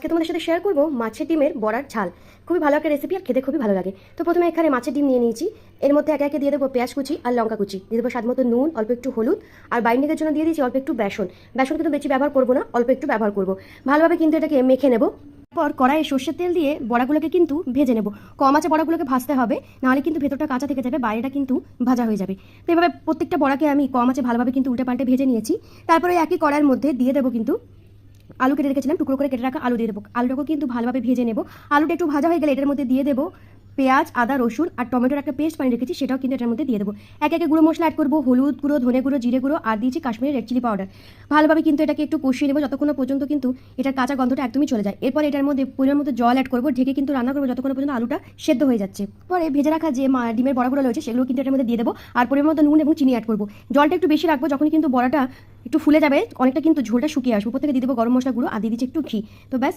আজকে তোমাদের সাথে শেয়ার করবো মাছের ডিমের বড়ার ঝাল। খুবই ভালো একটা রেসিপি আর খেতে খুবই ভালো লাগে। তো প্রথমে এখানে মাছের ডিম নিয়ে নিয়েছি। এর মধ্যে একে একে দিয়ে দেবো পেঁয়াজ কুচি আর লঙ্কা কুচি, দিয়ে দেবো স্বাদ মতো নুন, অল্প একটু হলুদ, আর বাইন্ডিংয়ের জন্য দিয়ে দিয়েছি অল্প একটু বেসন। বেসন কিন্তু বেশি ব্যবহার করবো না, অল্প একটু ব্যবহার করবো। ভালোভাবে কিন্তু এটাকে মেখে নেবো। পর কড়াইয়ে সর্ষের তেল দিয়ে বড়াগুলোকে কিন্তু ভেজে নেব। কম আঁচে বড়াগুলোকে ভাজতে হবে, নাহলে কিন্তু ভেতরটা কাঁচা থেকে যাবে, বাইরেটা কিন্তু ভাজা হয়ে যাবে। তো এভাবে প্রত্যেকটা বড়াকে আমি কম আঁচে ভালোভাবে কিন্তু উল্টে পাল্টে ভেজে নিয়েছি। তারপরে একই কড়াইয়ের মধ্যে দিয়ে দেবো কিন্তু আলু কেটে রেখেছিলাম, টুকরো করে কেটে রাখা আলু দিয়ে দেবো। আলুটাকেও কিন্তু ভালোভাবে ভেজে নেব। আলুটা একটু ভাজা হয়ে গেলে এটার মধ্যে দিয়ে দেবো পেঁয়াজ, আদা, রসুন আর টমেটোর একটা পেস্ট বানিয়ে রেখেছি, সেটাও কিন্তু এটার মধ্যে দিয়ে দেবো। একে একে গুঁড়ো মশলা অ্যাড করবো, হলুদ গুঁড়ো, ধনে গুঁড়ো, জিরে গুঁড়ো, আর দিয়েছি কাশ্মীরি রেড চিলি পাউডার। ভালোভাবে কিন্তু এটাকে একটু কষিয়ে নেবো যতক্ষণ পর্যন্ত কিন্তু এটার কাঁচা গন্ধটা একদমই চলে যায়। এরপর এটার মধ্যে পরিমাণ মতো জল অ্যাড করবো, ঢেকে কিন্তু রান্না করবো যতক্ষণ পর্যন্ত আলুটা সেদ্ধ হয়ে যাচ্ছে। পরে ভেজে রাখা যে ডিমের বড়াগুলো রয়েছে সেগুলো কিন্তু এটার মধ্যে দিয়ে দেবো, আর পরিমাণ মতো নুন এবং চিনি অ্যাড করবো। জলটা একটু বেশি রাখবো, যখন কিন্তু বড়াটা একটু ফুলে যাবে, অনেকটা কিন্তু ঝোলটা শুকিয়ে আসবে। উপর থেকে দিয়ে দেবো গরম মশলা গুঁড়ো আর দিয়ে দিচ্ছি একটু ঘি। তো ব্যাস